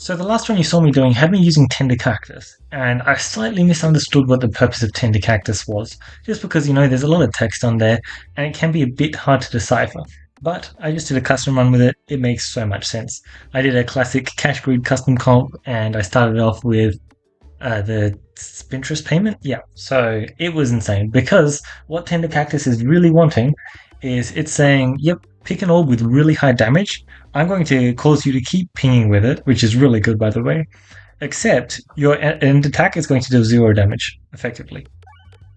So the last one you saw me doing had me using Tender Cactus, and I slightly misunderstood what the purpose of Tender Cactus was, just because, there's a lot of text on there, and it can be a bit hard to decipher. But I just did a custom run with it, it makes so much sense. I did a classic cash grid custom comp, and I started off with the Spintress payment. Yeah, so it was insane, because what Tender Cactus is really wanting is it's saying, yep, pick an orb with really high damage. I'm going to cause you to keep pinging with it, which is really good, by the way. Except your end attack is going to do 0 damage, effectively.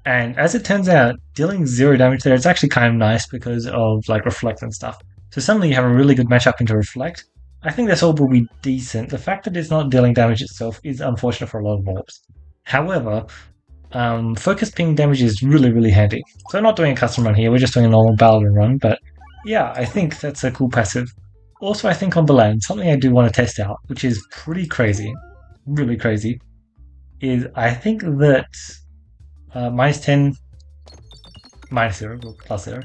And as it turns out, dealing 0 damage there is actually kind of nice because of like Reflect and stuff. So suddenly you have a really good matchup into Reflect. I think this orb will be decent. The fact that it's not dealing damage itself is unfortunate for a lot of orbs. However, focus ping damage is really, really handy. So we're not doing a custom run here, we're just doing a normal Paladin run, but yeah, I think that's a cool passive. Also, I think on Belan, something I do want to test out, which is pretty crazy, really crazy, is I think that -10, -0, or +0,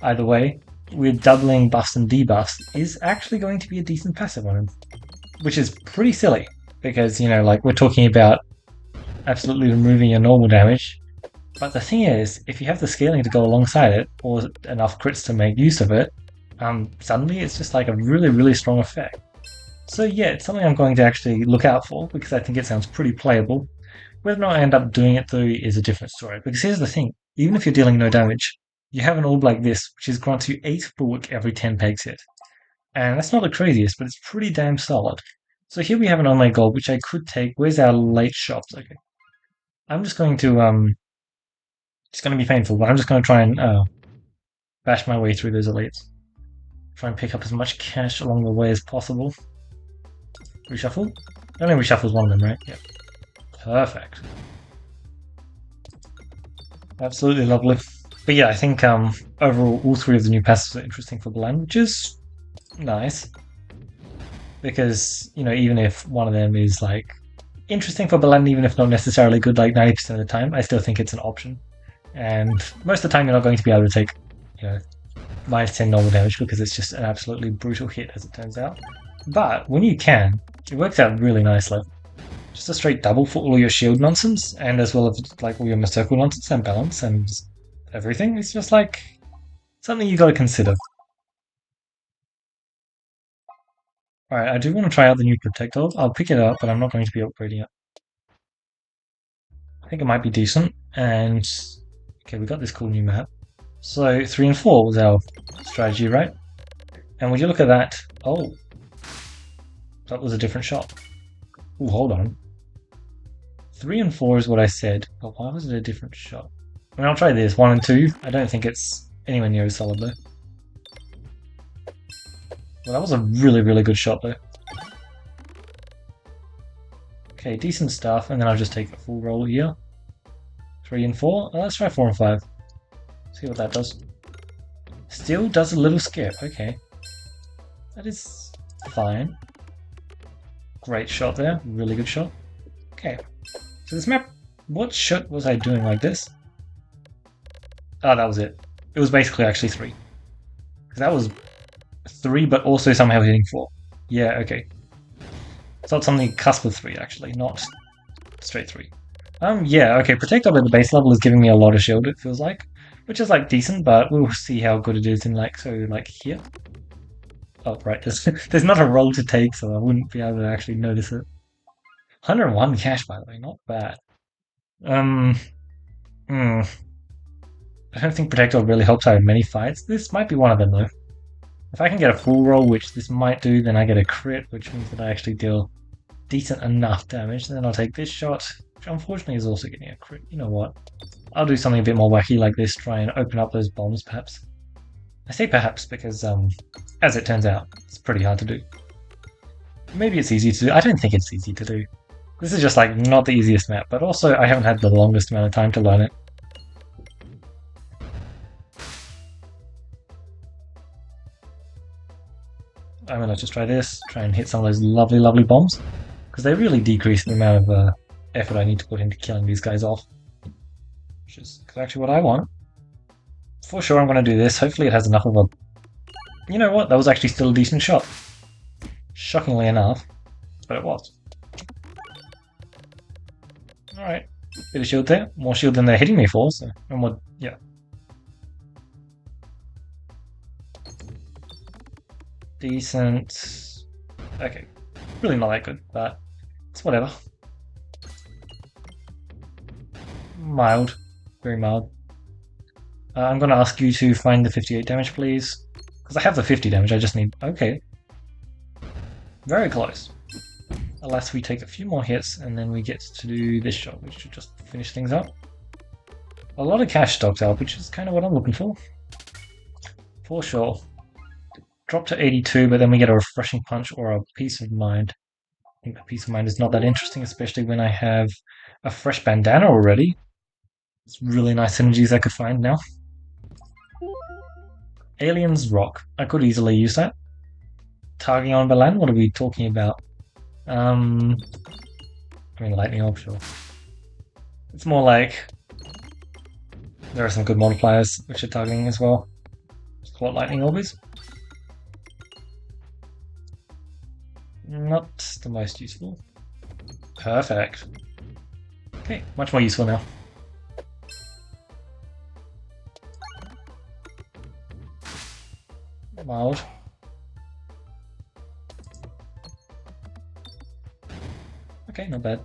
either way, with doubling buffs and debuffs, is actually going to be a decent passive on him. Which is pretty silly, because, like, we're talking about absolutely removing your normal damage. But the thing is, if you have the scaling to go alongside it, or enough crits to make use of it, suddenly it's just like a really, really strong effect. So yeah, it's something I'm going to actually look out for, because I think it sounds pretty playable. Whether or not I end up doing it though is a different story, because here's the thing, even if you're dealing no damage, you have an orb like this, which is grants you 8 bulwark every 10 pegs hit. And that's not the craziest, but it's pretty damn solid. So here we have an online gold, which I could take. Where's our late shops? Okay. I'm just going to, it's going to be painful, but I'm just going to try and bash my way through those elites. Try and pick up as much cash along the way as possible. Reshuffle? Only reshuffle is one of them, right? Yep. Perfect. Absolutely lovely. But yeah, I think overall all three of the new passes are interesting for Belan, which is nice. Because, even if one of them is like interesting for Belan, even if not necessarily good like 90% of the time, I still think it's an option. And most of the time you're not going to be able to take, -10 normal damage because it's just an absolutely brutal hit as it turns out. But when you can, it works out really nicely. Just a straight double for all your shield nonsense, and as well as like all your circle nonsense and balance and everything. It's just like something you got to consider. Alright, I do want to try out the new Protector. I'll pick it up, but I'm not going to be upgrading it. I think it might be decent, and okay, we got this cool new map. So 3 and 4 was our strategy, right? And would you look at that? Oh, that was a different shot. Oh, hold on. 3 and 4 is what I said, but why was it a different shot? I mean, I'll try this. 1 and 2. I don't think it's anywhere near as solid though. Well, that was a really, really good shot though. Okay, decent stuff, and then I'll just take a full roll here. 3 and 4. Let's try 4 and 5. See what that does. Still does a little skip. Okay. That is fine. Great shot there. Really good shot. Okay. So this map, what shot was I doing like this? Oh, that was it. It was basically actually 3. Because that was 3, but also somehow hitting 4. Yeah, okay. So it's something cusp of 3, actually, not straight 3. Yeah, okay, Protect Up at the base level is giving me a lot of shield, it feels like. Which is, like, decent, but we'll see how good it is in, like, so, like, here. Oh, right, there's not a roll to take, so I wouldn't be able to actually notice it. 101 cash, by the way, not bad. I don't think Protector really helps out in many fights. This might be one of them, though. If I can get a full roll, which this might do, then I get a crit, which means that I actually deal decent enough damage. Then I'll take this shot, which unfortunately is also getting a crit. You know what? I'll do something a bit more wacky like this, try and open up those bombs, perhaps. I say perhaps because, as it turns out, it's pretty hard to do. Maybe it's easy to do. I don't think it's easy to do. This is just, like, not the easiest map, but also I haven't had the longest amount of time to learn it. I'm gonna just try this, try and hit some of those lovely, lovely bombs, because they really decrease the amount of effort I need to put into killing these guys off. Which is actually what I want. For sure I'm gonna do this, hopefully it has enough of a... You know what, that was actually still a decent shot. Shockingly enough. but it was. Alright, bit of shield there. More shield than they're hitting me for, so... And what... yeah. Decent... Okay. Really not that good, but it's whatever. Mild. Very mild. I'm going to ask you to find the 58 damage, please. Because I have the 50 damage, I just need... Okay. Very close. Alas, we take a few more hits, and then we get to do this job, which should just finish things up. A lot of cash stocks out, which is kind of what I'm looking for. For sure. Drop to 82, but then we get a refreshing punch or a peace of mind. I think a peace of mind is not that interesting, especially when I have a fresh bandana already. It's really nice synergies I could find now. Alien's Rock. I could easily use that. Targeting on Balan, what are we talking about? I mean, Lightning Orb, sure. It's more like there are some good multipliers which are targeting as well. Just what Lightning Orb is. Not the most useful. Perfect. Okay, much more useful now. Mild. Okay, not bad.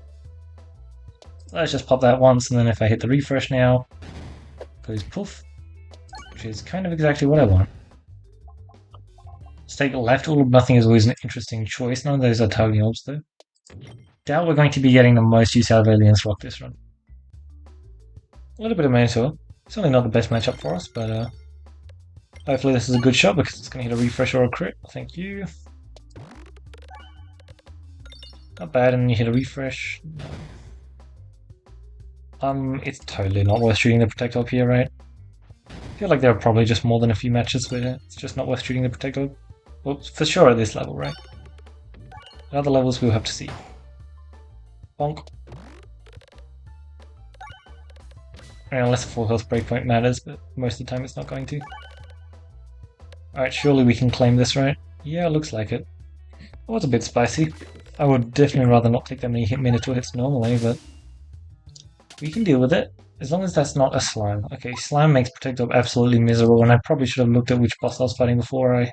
Let's just pop that once, and then if I hit the refresh now, goes poof, which is kind of exactly what I want. Stake left, all or nothing is always an interesting choice. None of those are targeting orbs though. Doubt we're going to be getting the most use out of Alien's Rock this run. A little bit of Minotaur. Certainly not the best matchup for us, but hopefully this is a good shot because it's going to hit a refresh or a crit. Thank you. Not bad, and you hit a refresh. No. It's totally not worth shooting the Protect Orb here, right? I feel like there are probably just more than a few matches where it's just not worth shooting the Protect Orb. Well, for sure at this level, right? At other levels we'll have to see. Bonk. Unless a full health breakpoint matters, but most of the time it's not going to. Alright, surely we can claim this, right? Yeah, it looks like it. It was a bit spicy. I would definitely rather not take that many Minotaur hits normally, but we can deal with it, as long as that's not a slime. Okay, slime makes Protect Orb absolutely miserable, and I probably should have looked at which boss I was fighting before I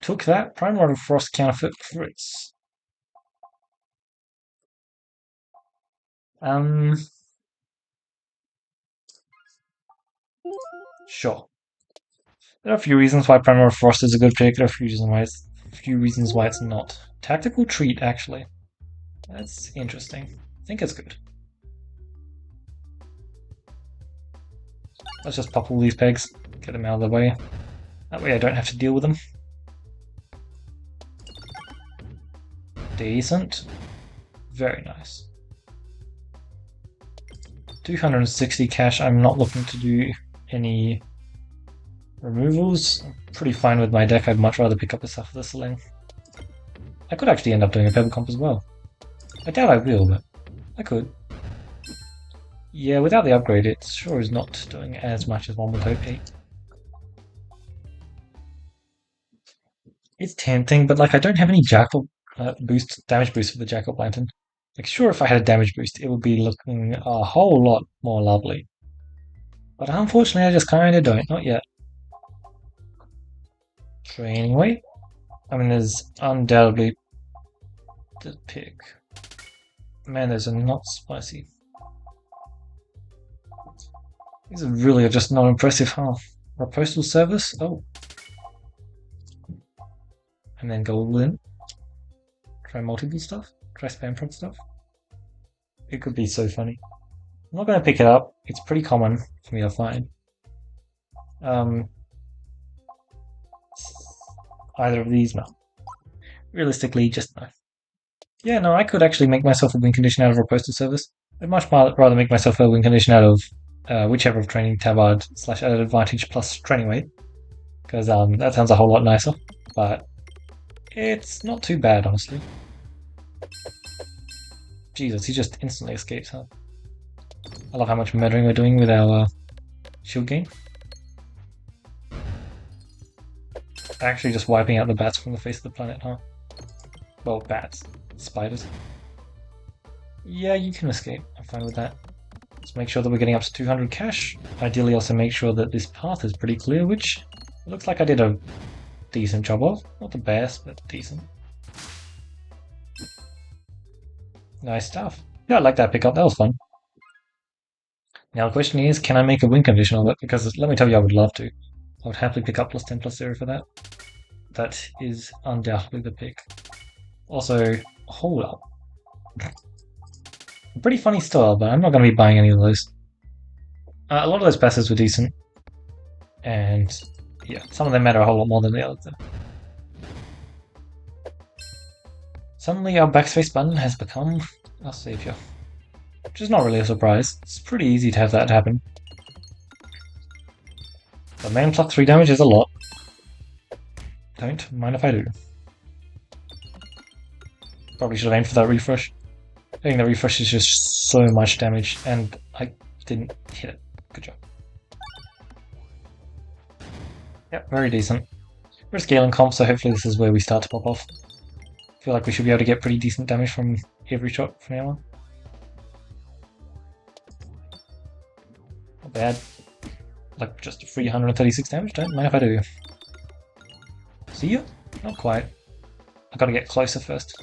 took that. Prime Rod of Frost counterfeit crits. Sure. There are a few reasons why Prime Rod of Frost is a good pick, there are a few reasons why it's not. Tactical Treat, actually. That's interesting. I think it's good. Let's just pop all these pegs, get them out of the way. That way I don't have to deal with them. Decent. Very nice. 260 cash. I'm not looking to do any removals. I'm pretty fine with my deck. I'd much rather pick up the stuff for the Sling. I could actually end up doing a Pebble Comp as well. I doubt I will, but I could. Yeah, without the upgrade, it sure is not doing as much as one would hope. It's tempting, but like I don't have any Jackal damage boost for the Jackal Lantern. Like, sure, if I had a damage boost, it would be looking a whole lot more lovely. But unfortunately, I just kind of don't. Not yet. Training weight. I mean, there's undoubtedly the pick. Man, those are not spicy. These are really just not impressive, huh? A postal service? Oh. And then go all in. Try multiple stuff. Try spam prod stuff. It could be so funny. I'm not going to pick it up. It's pretty common for me to find. Either of these, no. Realistically, just no. Yeah, no, I could actually make myself a win condition out of a postal service. I'd much rather make myself a win condition out of whichever of training tabard / added advantage plus training weight. Because that sounds a whole lot nicer. But it's not too bad, honestly. Jesus, he just instantly escapes, huh? I love how much murdering we're doing with our shield gain. Actually just wiping out the bats from the face of the planet, huh? Well, bats. Spiders. Yeah, you can escape. I'm fine with that. Let's make sure that we're getting up to 200 cash. Ideally also make sure that this path is pretty clear, which it looks like I did a decent job of. Not the best, but decent. Nice stuff. Yeah, I like that pickup. That was fun. Now the question is, can I make a win condition of it? Because let me tell you, I would love to. I would happily pick up +10 +0 for that. That is undoubtedly the pick. Also, hold up. Pretty funny style, but I'm not going to be buying any of those. A lot of those passes were decent. And yeah, some of them matter a whole lot more than the others. Suddenly our backspace button has become our savior. Which is not really a surprise. It's pretty easy to have that happen. But man, plus 3 damage is a lot. Don't mind if I do. Probably should have aimed for that refresh. I think the refresh is just so much damage, and I didn't hit it. Good job. Yep, very decent. We're scaling comp, so hopefully this is where we start to pop off. I feel like we should be able to get pretty decent damage from every shot from now on. Not bad. Like just 336 damage, don't mind if I do. See ya? Not quite. I gotta get closer first.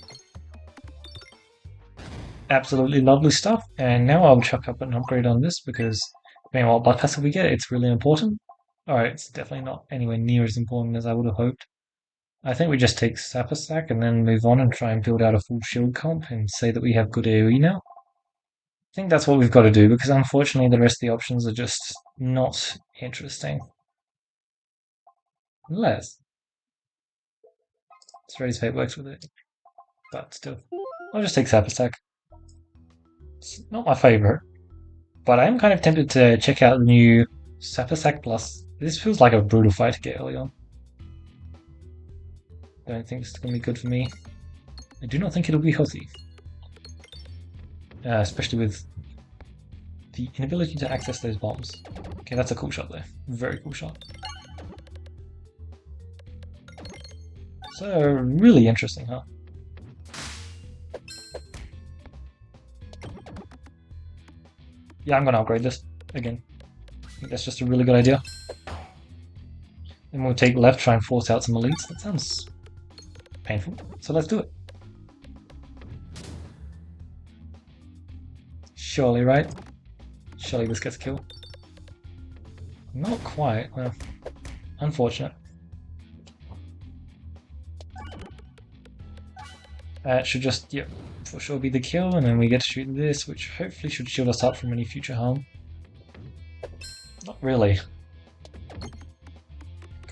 Absolutely lovely stuff, and now I'll chuck up an upgrade on this because depending on what blood passive we get, it's really important. Alright, it's definitely not anywhere near as important as I would have hoped. I think we just take Sapper Sack and then move on and try and build out a full shield comp and say that we have good AoE now. I think that's what we've got to do because unfortunately the rest of the options are just not interesting. Unless Strays Fate works with it, but still. I'll just take Sapper Sack. It's not my favourite, but I am kind of tempted to check out the new Sapper Sack Plus. This feels like a brutal fight to get early on. Don't think it's going to be good for me. I do not think it'll be healthy. Especially with the inability to access those bombs. Okay, that's a cool shot though. Very cool shot. So, really interesting, huh? Yeah, I'm gonna upgrade this again. I think that's just a really good idea. Then we'll take left, try and force out some elites. That sounds painful, so let's do it. Surely, right? Surely this gets a kill. Not quite. Well, unfortunate. That should just, yep, for sure be the kill, and then we get to shoot this, which hopefully should shield us up from any future harm. Not really.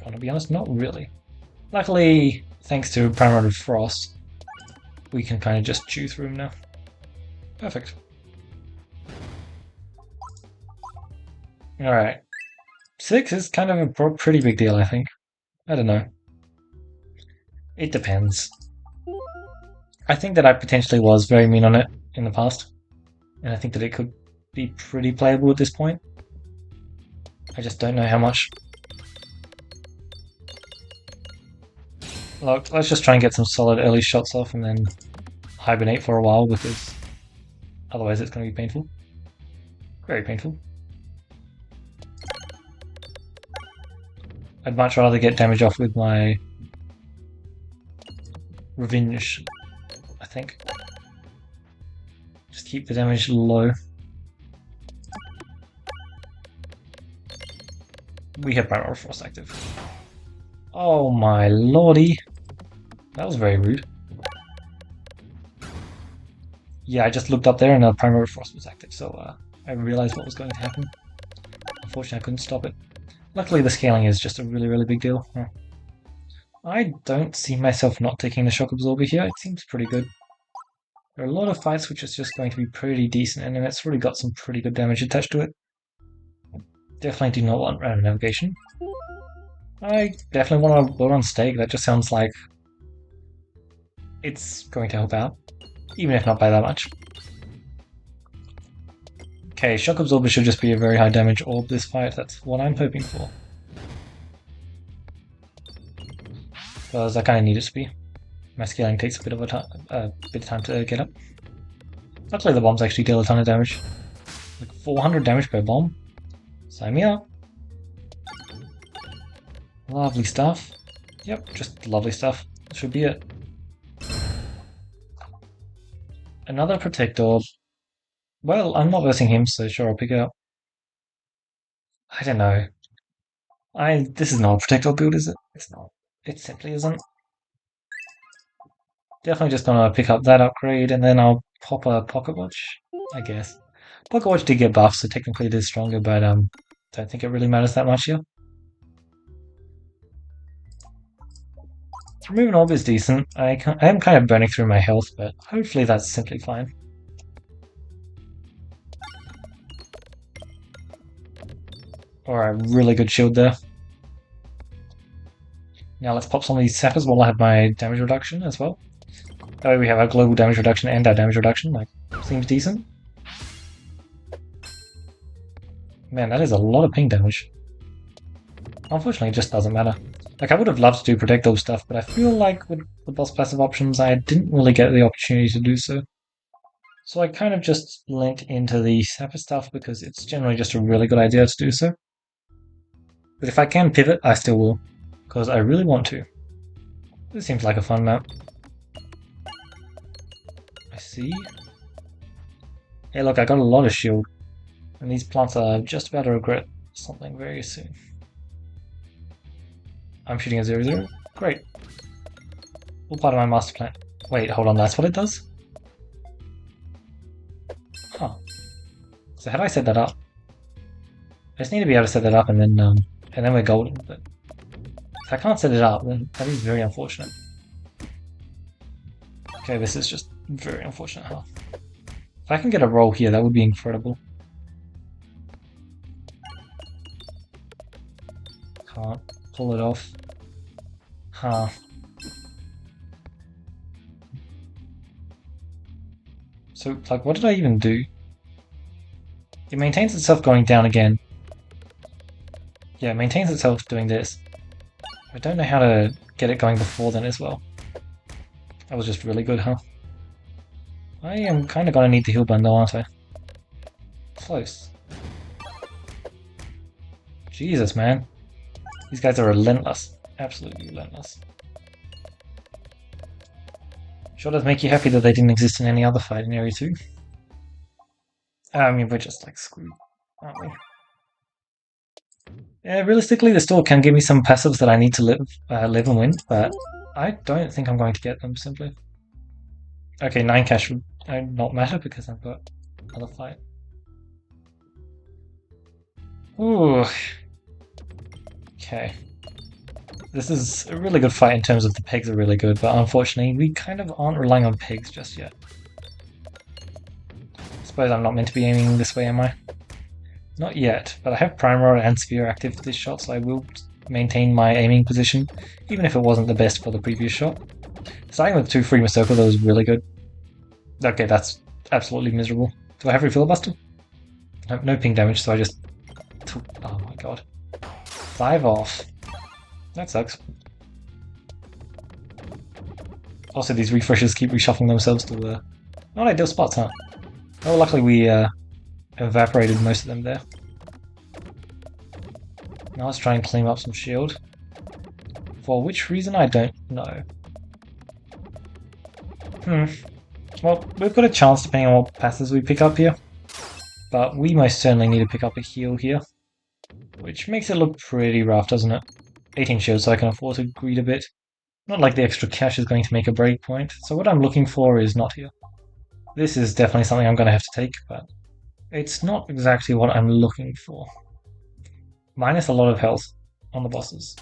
Gotta be honest, not really. Luckily, thanks to Primal Frost, we can kind of just chew through him now. Perfect. Alright. 6 is kind of a pretty big deal, I think. I don't know. It depends. I think that I potentially was very mean on it in the past, and I think that it could be pretty playable at this point. I just don't know how much. Look, let's just try and get some solid early shots off and then hibernate for a while because otherwise it's going to be painful. Very painful. I'd much rather get damage off with my Revenge, I think. Just keep the damage low. We have Primal Frost active. Oh my lordy. That was very rude. Yeah, I just looked up there and Primal Frost was active, so I realized what was going to happen. Unfortunately, I couldn't stop it. Luckily, the scaling is just a really, really big deal. I don't see myself not taking the Shock Absorber here. It seems pretty good. There are a lot of fights which is just going to be pretty decent, and it's really got some pretty good damage attached to it. Definitely do not want random navigation. I definitely want to load on stake. That just sounds like it's going to help out, even if not by that much. Okay, Shock Absorber should just be a very high damage orb this fight. That's what I'm hoping for. Because I kind of need it to be. My scaling takes a bit of time to get up. Luckily the bombs actually deal a ton of damage. Like 400 damage per bomb. Sign me up. Lovely stuff. Yep, just lovely stuff. Should be it. Another Protect Orb. Well, I'm not versing him, so sure, I'll pick it up. I don't know. This is not a Protect Orb build, is it? It's not. It simply isn't. Definitely just gonna pick up that upgrade, and then I'll pop a Pocket Watch, I guess. Pocket Watch did get buffed, so technically it is stronger, but don't think it really matters that much here. Removing Orb is decent. I am kind of burning through my health, but hopefully that's simply fine. Alright, really good shield there. Now let's pop some of these sappers while I have my damage reduction as well. That way we have our global damage reduction and our damage reduction, like, seems decent. Man, that is a lot of ping damage. Unfortunately, it just doesn't matter. Like, I would have loved to do Protect Orb stuff, but I feel like with the boss passive options, I didn't really get the opportunity to do so. So I kind of just leant into the sapper stuff because it's generally just a really good idea to do so. But if I can pivot, I still will, because I really want to. This seems like a fun map. I see. Hey look, I got a lot of shield, and these plants are just about to regret something very soon. I'm shooting a 0-0. Great. All part of my master plan. Wait, hold on, that's what it does? Huh. So how do I set that up? I just need to be able to set that up and then we're golden, but if I can't set it up, then that is very unfortunate. Okay, this is just very unfortunate, huh? If I can get a roll here, that would be incredible. Can't pull it off. Huh. So, like, what did I even do? It maintains itself going down again. Yeah, it maintains itself doing this. I don't know how to get it going before then as well. That was just really good, huh? I am kind of gonna need the heal bundle, aren't I? Close. Jesus, man. These guys are relentless. Absolutely relentless. Sure does make you happy that they didn't exist in any other fight in Area 2. I mean, we're just like screwed, aren't we? Yeah, realistically, the store can give me some passives that I need to live and win, but I don't think I'm going to get them, simply. Okay, 9 cash would not matter because I've got another fight. Ooh. Okay. This is a really good fight in terms of the pegs are really good, but unfortunately we kind of aren't relying on pegs just yet. I suppose I'm not meant to be aiming this way, am I? Not yet, but I have Prime Rod and Sphere active for this shot, so I will maintain my aiming position, even if it wasn't the best for the previous shot. Starting with 2 Freema Circle, that was really good. Okay, that's absolutely miserable. Do I have Refilibuster? No, no ping damage, so I just took... Oh my god. 5 off. That sucks. Also, these refreshers keep reshuffling themselves to not ideal spots, huh? Oh, luckily we evaporated most of them there. Now let's try and clean up some shield. For which reason, I don't know. Well, we've got a chance depending on what passes we pick up here. But we most certainly need to pick up a heal here. Which makes it look pretty rough, doesn't it? 18 shield, so I can afford to greed a bit. Not like the extra cash is going to make a break point, so what I'm looking for is not here. This is definitely something I'm going to have to take, but it's not exactly what I'm looking for. Minus a lot of health on the bosses.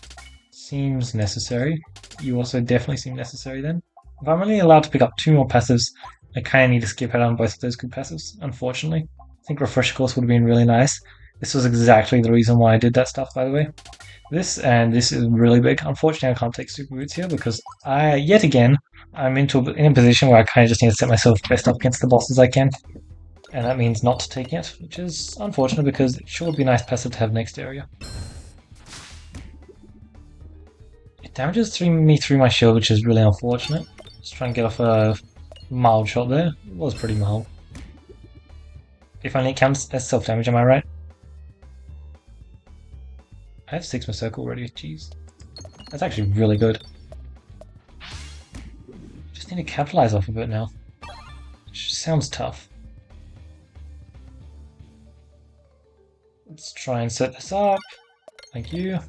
Seems necessary. You also definitely seem necessary then. If I'm only allowed to pick up 2 more passives, I kind of need to skip out on both of those good passives, unfortunately. I think Refresh Course would have been really nice. This was exactly the reason why I did that stuff, by the way. This is really big. Unfortunately, I can't take Super Boots here because yet again, I'm in a position where I kind of just need to set myself best up against the boss as I can. And that means not taking it, which is unfortunate because it sure would be a nice passive to have next area. It damages me through my shield, which is really unfortunate. Just try and get off a mild shot there. It was pretty mild. If only it counts as self-damage, am I right? I have Sigma Circle already, jeez. That's actually really good. Just need to capitalize off of it now. Which sounds tough. Let's try and set this up. Thank you.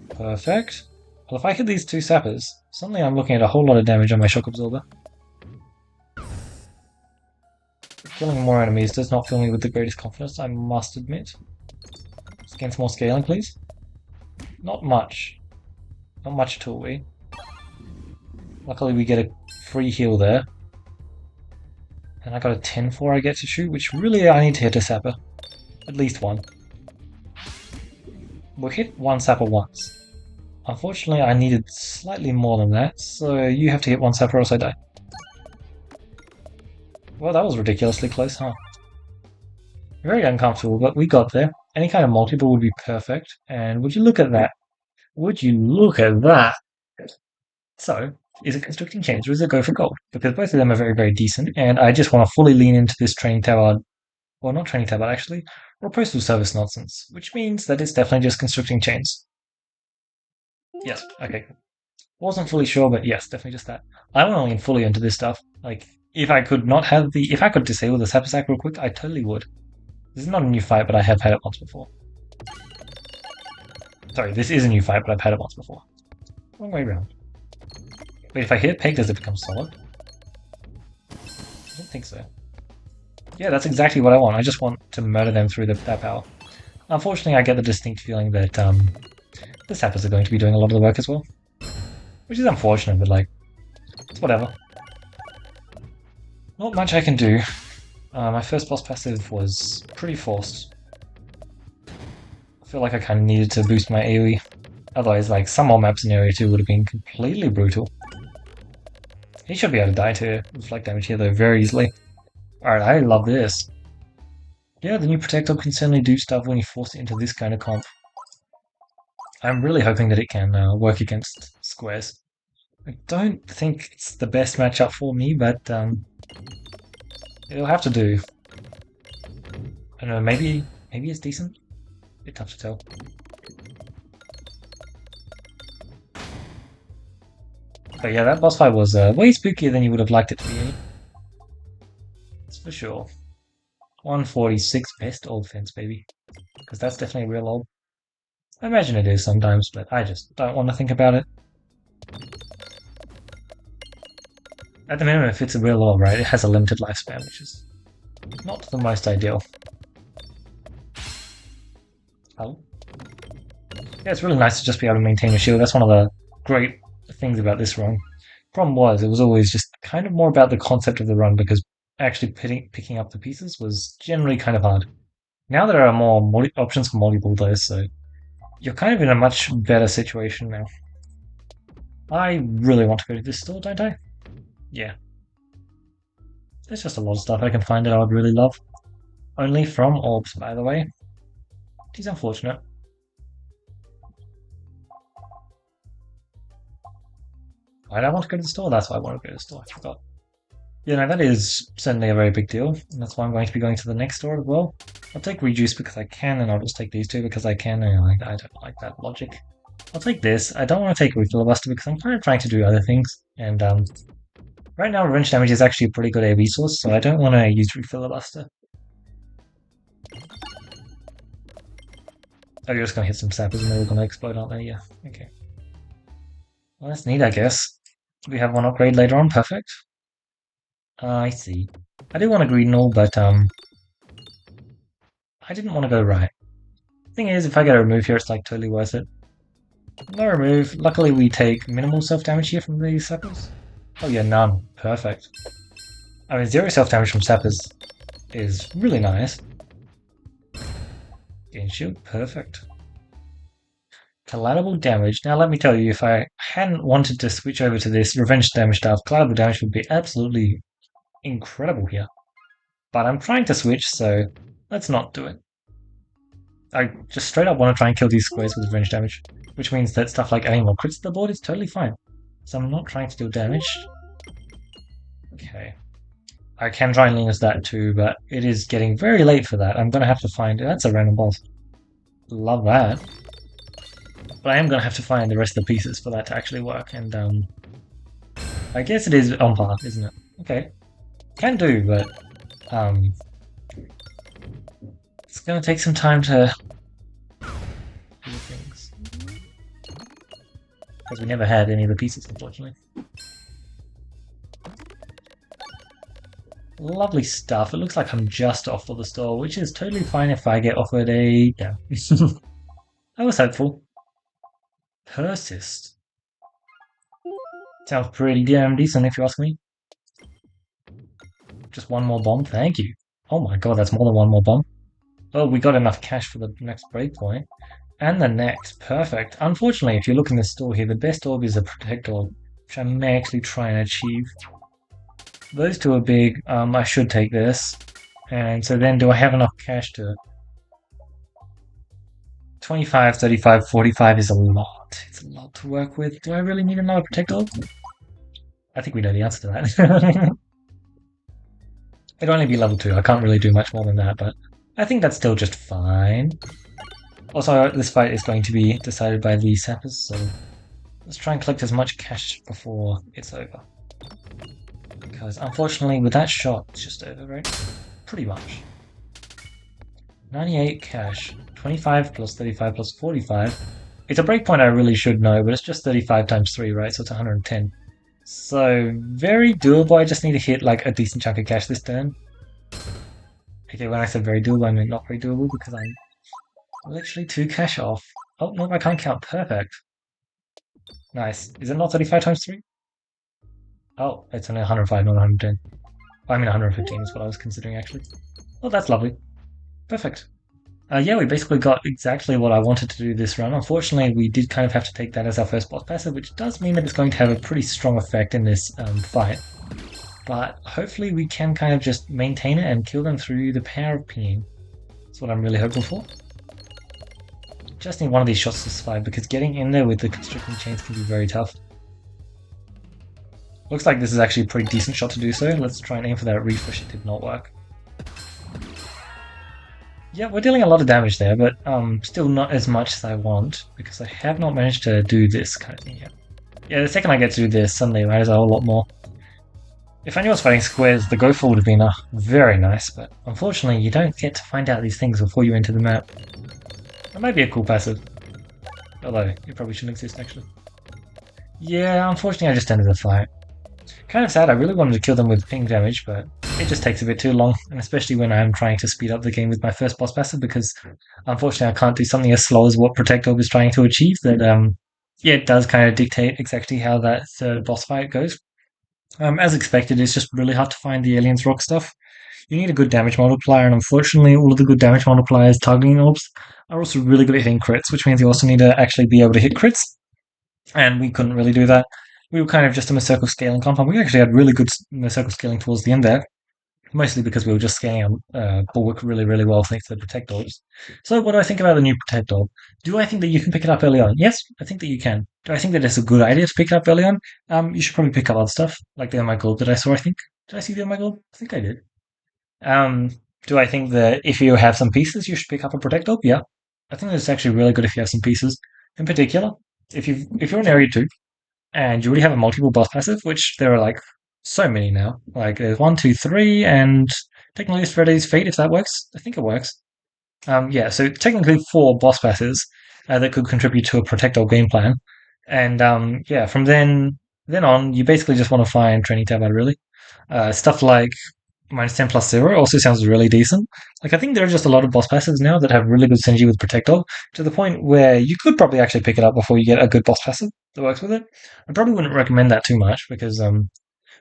Perfect. Well, if I hit these two sappers, suddenly I'm looking at a whole lot of damage on my shock absorber. Killing more enemies does not fill me with the greatest confidence, I must admit. Let's gain some more scaling, please. Not much. Not much at all, we. Luckily we get a free heal there. And I got a 10-4 I get to shoot, which really I need to hit a sapper. At least one. We'll hit one sapper once. Unfortunately I needed slightly more than that, so you have to hit one sapper or else I die. Well, that was ridiculously close, huh? Very uncomfortable, but we got there. Any kind of multi-ball would be perfect, and would you look at that? Would you look at that? So, is it Constricting Chains or is it Go for Gold? Because both of them are very, very decent, and I just want to fully lean into this training tower, well, not training tower actually, or postal service nonsense, which means that it's definitely just Constricting Chains. Yes, okay. Wasn't fully sure, but yes, definitely just that. I want to lean fully into this stuff. Like, if I could not have the, if I could disable the Sapper Sack real quick, I totally would. This is not a new fight, but I have had it once before. Sorry, this is a new fight, but I've had it once before. Wrong way around. Wait, if I hit Peg, does it become solid? I don't think so. Yeah, that's exactly what I want. I just want to murder them through that power. Unfortunately, I get the distinct feeling that the sappers are going to be doing a lot of the work as well. Which is unfortunate, but like, it's whatever. Not much I can do. My first boss passive was pretty forced. I feel like I kind of needed to boost my AoE. Otherwise, like, some more maps in Area 2 would have been completely brutal. He should be able to die to reflect damage here, though, very easily. Alright, I love this. Yeah, the new Protector can certainly do stuff when you force it into this kind of comp. I'm really hoping that it can work against squares. I don't think it's the best matchup for me, but it'll have to do. I don't know, maybe it's decent? A bit tough to tell. But yeah, that boss fight was way spookier than you would have liked it to be. That's for sure. 146 best old fence, baby. Because that's definitely real old. I imagine it is sometimes, but I just don't want to think about it. At the minimum, if it's a real orb, right, it has a limited lifespan, which is not the most ideal. Oh. Yeah, it's really nice to just be able to maintain your shield. That's one of the great things about this run. Problem was, it was always just kind of more about the concept of the run, because actually picking up the pieces was generally kind of hard. Now there are more options for multi-ball though, so you're kind of in a much better situation now. I really want to go to this store, don't I? Yeah. There's just a lot of stuff I can find that I would really love. Only from orbs, by the way. It is unfortunate. Why do I want to go to the store? That's why I want to go to the store, I forgot. Yeah, no, that is certainly a very big deal, and that's why I'm going to be going to the next store as well. I'll take Reduce because I can, and I'll just take these two because I can, and I don't like that logic. I'll take this. I don't want to take Refilibuster because I'm kind of trying to do other things, and right now Revenge Damage is actually a pretty good AoE source, so I don't want to use Refilibuster. Oh, you're just going to hit some sappers and they're all going to explode, aren't they? Yeah, okay. Well, that's neat, I guess. We have one upgrade later on, perfect. I see. I do want to green all, but I didn't want to go right. Thing is, if I get a remove here, it's like totally worth it. No remove. Luckily, we take minimal self-damage here from these sappers. Oh yeah, none. Perfect. I mean, 0 self-damage from sappers is really nice. Gain shield, perfect. Collateral damage. Now, let me tell you, if I hadn't wanted to switch over to this revenge damage stuff, collateral damage would be absolutely incredible here. But I'm trying to switch, so let's not do it. I just straight up want to try and kill these squares with revenge damage, which means that stuff like adding more crits to the board is totally fine. So I'm not trying to deal damage. Okay. I can try and lean as that too, but it is getting very late for that. I'm going to have to find... That's a random boss. Love that. But I am going to have to find the rest of the pieces for that to actually work, and I guess it is on par, isn't it? Okay. Can do, but um, it's going to take some time to do things. Because we never had any of the pieces, unfortunately. Lovely stuff. It looks like I'm just off for the store, which is totally fine if I get offered a... Yeah. I was hopeful. Persist. Sounds pretty damn decent if you ask me. Just one more bomb, thank you. Oh my god, that's more than one more bomb. Oh, we got enough cash for the next breakpoint. And the next, perfect. Unfortunately, if you look in the store here, the best orb is a Protect Orb, which I may actually try and achieve. Those two are big, I should take this. And so then do I have enough cash to... 25, 35, 45 is a lot. It's a lot to work with. Do I really need another Protect Orb? I think we know the answer to that. It'd only be level 2, I can't really do much more than that, but I think that's still just fine. Also, this fight is going to be decided by the sappers, so let's try and collect as much cash before it's over. Because unfortunately, with that shot, it's just over, right? Pretty much. 98 cash, 25 plus 35 plus 45. It's a breakpoint I really should know, but it's just 35 times 3, right? So it's 110. So, very doable. I just need to hit like a decent chunk of cash this turn. Okay, when I said very doable, I meant not very doable because I'm literally 2 cash off. Oh, no, I can't count. Perfect. Nice. Is it not 35 times 3? Oh, it's only 105, not 110. I mean 115 is what I was considering actually. Well, that's lovely. Perfect. Yeah, we basically got exactly what I wanted to do this run. Unfortunately, we did kind of have to take that as our first boss passive, which does mean that it's going to have a pretty strong effect in this fight. But hopefully we can kind of just maintain it and kill them through the power of pinging. That's what I'm really hoping for. Just need one of these shots to survive, because getting in there with the constricting chains can be very tough. Looks like this is actually a pretty decent shot to do so. Let's try and aim for that refresh. It did not work. Yeah, we're dealing a lot of damage there, but still not as much as I want, because I have not managed to do this kind of thing yet. Yeah, the second I get to do this, suddenly it matters a whole lot more. If I knew I was fighting squares, the go for would have been very nice, but unfortunately you don't get to find out these things before you enter the map. That might be a cool passive. Although, it probably shouldn't exist actually. Yeah, unfortunately I just ended the fight. Kind of sad, I really wanted to kill them with ping damage, but it just takes a bit too long, and especially when I'm trying to speed up the game with my first boss passive, because unfortunately I can't do something as slow as what Protect Orb is trying to achieve, that yeah, it does kind of dictate exactly how that third boss fight goes. As expected, it's just really hard to find the aliens rock stuff. You need a good damage multiplier, and unfortunately all of the good damage multipliers targeting orbs are also really good at hitting crits, which means you also need to actually be able to hit crits, and we couldn't really do that. We were kind of just a circle scaling compound. We actually had really good circle scaling towards the end there, mostly because we were just scaling Bulwark really, really well thanks to the Protect Orbs. So what do I think about the new Protect Orb? Do I think that you can pick it up early on? Yes, I think that you can. Do I think that it's a good idea to pick it up early on? You should probably pick up other stuff, like the Oh My Gold that I saw, I think. Did I see the Oh My Gold? I think I did. Um, do I think that if you have some pieces, you should pick up a Protect Orb? Yeah. I think it's actually really good if you have some pieces. In particular, if you're in Area 2, and you already have a multiple boss passive, which there are like so many now. Like there's 1, 2, 3, and technically it's Freddy's Fate if that works. I think it works. Yeah, so technically 4 boss passes that could contribute to a Protector game plan. And yeah, from then on, you basically just want to find training tab out really. Stuff like -10 plus 0 also sounds really decent. Like I think there are just a lot of boss passes now that have really good synergy with Protector to the point where you could probably actually pick it up before you get a good boss passive that works with it. I probably wouldn't recommend that too much because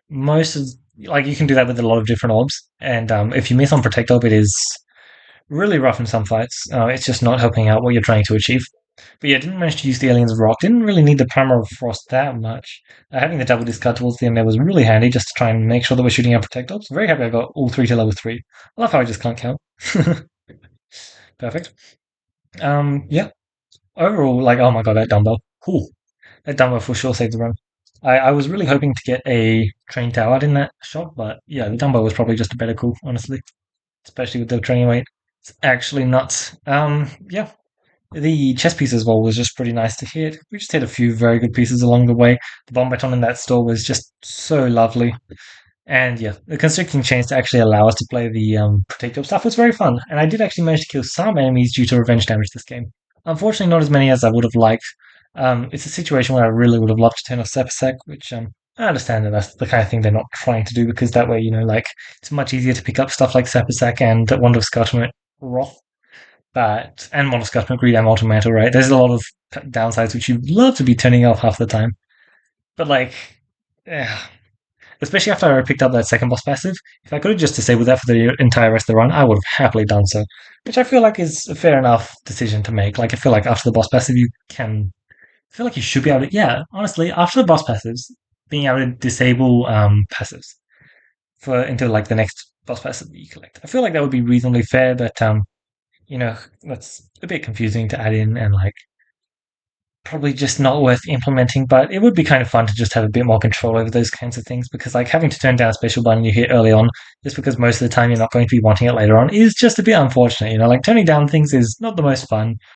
most of like you can do that with a lot of different orbs, and if you miss on Protect Orb, it is really rough in some fights. It's just not helping out what you're trying to achieve. But yeah, didn't manage to use the Alien's Rock. Didn't really need the Primer of Frost that much. Having the double discard towards the end there was really handy just to try and make sure that we're shooting our Protect Orbs. Very happy I got all 3 to level 3. I love how I just can't count. Perfect. Yeah. Overall, like, oh my god, that dumbbell. Whew, that dumbbell for sure saved the run. I was really hoping to get a train tower in that shot, but yeah, the dumbbell was probably just a better call, honestly, especially with the training weight. It's actually nuts. Yeah, the chess piece as well was just pretty nice to hit. We just hit a few very good pieces along the way. The bomb baton in that store was just so lovely. And yeah, the constricting chains to actually allow us to play the protective stuff was very fun. And I did actually manage to kill some enemies due to revenge damage this game. Unfortunately, not as many as I would have liked. It's a situation where I really would have loved to turn off Sepasek, which I understand that that's the kind of thing they're not trying to do because that way, like it's much easier to pick up stuff like Sepasek and Wand of Scuttlement Wrath, but and Wand of Scuttlement Greed and Ultimato, right? There's a lot of downsides which you'd love to be turning off half the time, but like, yeah, especially after I picked up that second boss passive. If I could have just disabled that for the entire rest of the run, I would have happily done so. Which I feel like is a fair enough decision to make. Like I feel like after the boss passive, you can. I feel like you should be able to. Yeah, honestly, after the boss passives, being able to disable passives for until like the next boss passive that you collect. I feel like that would be reasonably fair, but that's a bit confusing to add in and like probably just not worth implementing, but it would be kind of fun to just have a bit more control over those kinds of things because like having to turn down a special button you hit early on just because most of the time you're not going to be wanting it later on is just a bit unfortunate, like turning down things is not the most fun.